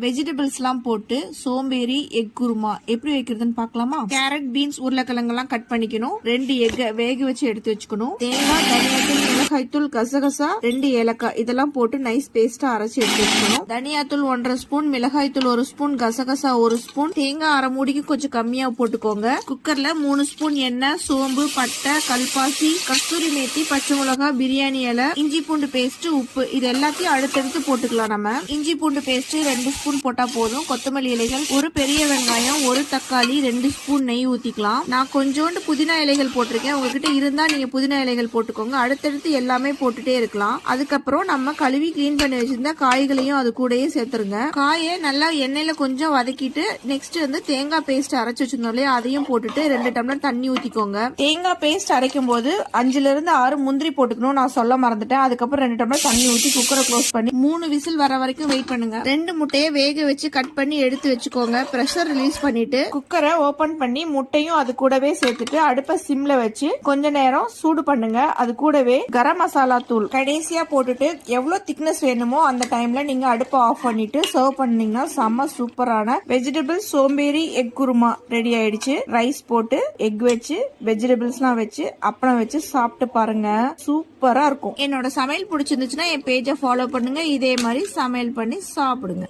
வெஜிடபிள்ஸ்லாம் போட்டு சோம்பேறி எக் குருமா எப்படி வைக்கிறதுன்னு பார்க்கலாமா? கேரட், பீன்ஸ், உருளைக்கிழங்கெல்லாம் கட் பண்ணிக்கணும். 2 எக்கை வேக வச்சு எடுத்து வச்சுக்கணும். தேங்காய், தனியாத்தூள், மிளகாய்த்தூள், கசகசா, 2 ஏலக்காய் இதெல்லாம் போட்டு நைஸ் பேஸ்டா அரைச்சு எடுத்து வச்சுக்கணும். தனியாத்தூள் 1½ ஸ்பூன், மிளகாய்த்தூள் 1 ஸ்பூன், கசகசா 1 ஸ்பூன், தேங்காய் அரை மூடிக்கு கொஞ்சம் கம்மியா போட்டுக்கோங்க. குக்கர்ல 3 ஸ்பூன் எண்ணெய், சோம்பு, பட்டை, கல்பாசி, கஸ்தூரி மேத்தி, பச்சை மிளகாய், பிரியாணி இலை, இஞ்சி பூண்டு பேஸ்ட், உப்பு இது எல்லாத்தையும் அடுத்தடுத்து போட்டுக்கலாம். நம்ம இஞ்சி பூண்டு பேஸ்ட் 2 ஸ்பூன் போட்டா போதும். கொத்தமல்லி இலைகள், 1 பெரிய வெங்காயம், 1 தக்காளி, 2 ஸ்பூன் நெய் ஊத்திக்கலாம். நான் கொஞ்சோண்டு புதினா இலைகள் போட்டிருக்கேன். உங்ககிட்ட இருந்தா நீங்க புதினா இலைகள் போட்டுக்கோங்க. அடுத்தடுத்து எல்லாமே போட்டுட்டே இருக்கலாம். அதுக்கப்புறம் நம்ம கழுவி கிளீன் பண்ணி வச்சிருந்த காய்களையும் அது கூடயே சேர்த்துருங்க. காயை நல்லா எண்ணெயில கொஞ்சம் வதக்கிட்டு நெக்ஸ்ட் தேங்காய் பேஸ்ட் அரைச்சு வச்சிருந்தோம் இல்லையா, அதையும் போட்டுட்டு 2 டம்ளர் தண்ணி ஊத்திக்கோங்க. தேங்காய் பேஸ்ட் அரைக்கும் போது 5 to 6 முந்திரி போட்டுக்கணும். நான் சொல்ல மறந்துட்டேன். அதுக்கப்புறம் 2 டம்ளர் தண்ணி ஊத்தி குக்கரை க்ளோஸ் பண்ணி 3 விசில் வர வரைக்கும் வெயிட் பண்ணுங்க. 2 முட்டையை வேக வச்சு கட் பண்ணி எடுத்து வச்சுக்கோங்க. பிரஷர் ரிலீஸ் பண்ணிட்டு குக்கரை ஓபன் பண்ணி முட்டையும் அது கூடவே சேர்த்துட்டு அடுப்பை சிம்ல வச்சு கொஞ்ச நேரம் சூடு பண்ணுங்க. அது கூடவே கரம் மசாலா தூள் கடைசியா போட்டுட்டு எவ்வளவு திக்னஸ் வேணுமோ அந்த டைம்ல நீங்க அடுப்பை ஆஃப் பண்ணிட்டு சர்வ் பண்ணீங்கன்னா செம்ம சூப்பரான வெஜிடபிள் சோம்பேறி எக் குருமா ரெடி ஆயிடுச்சு. ரைஸ் போட்டு எக் வச்சு வெஜிடபிள்ஸ் எல்லாம் வச்சு அப்பளம் வச்சு சாப்பிட்டு பாருங்க, சூப்பரா இருக்கும். என்னோட சமையல் பிடிச்சிருந்துச்சுன்னா என் பேஜை ஃபாலோ பண்ணுங்க. இதே மாதிரி சமையல் பண்ணி சாப்பிடுங்க.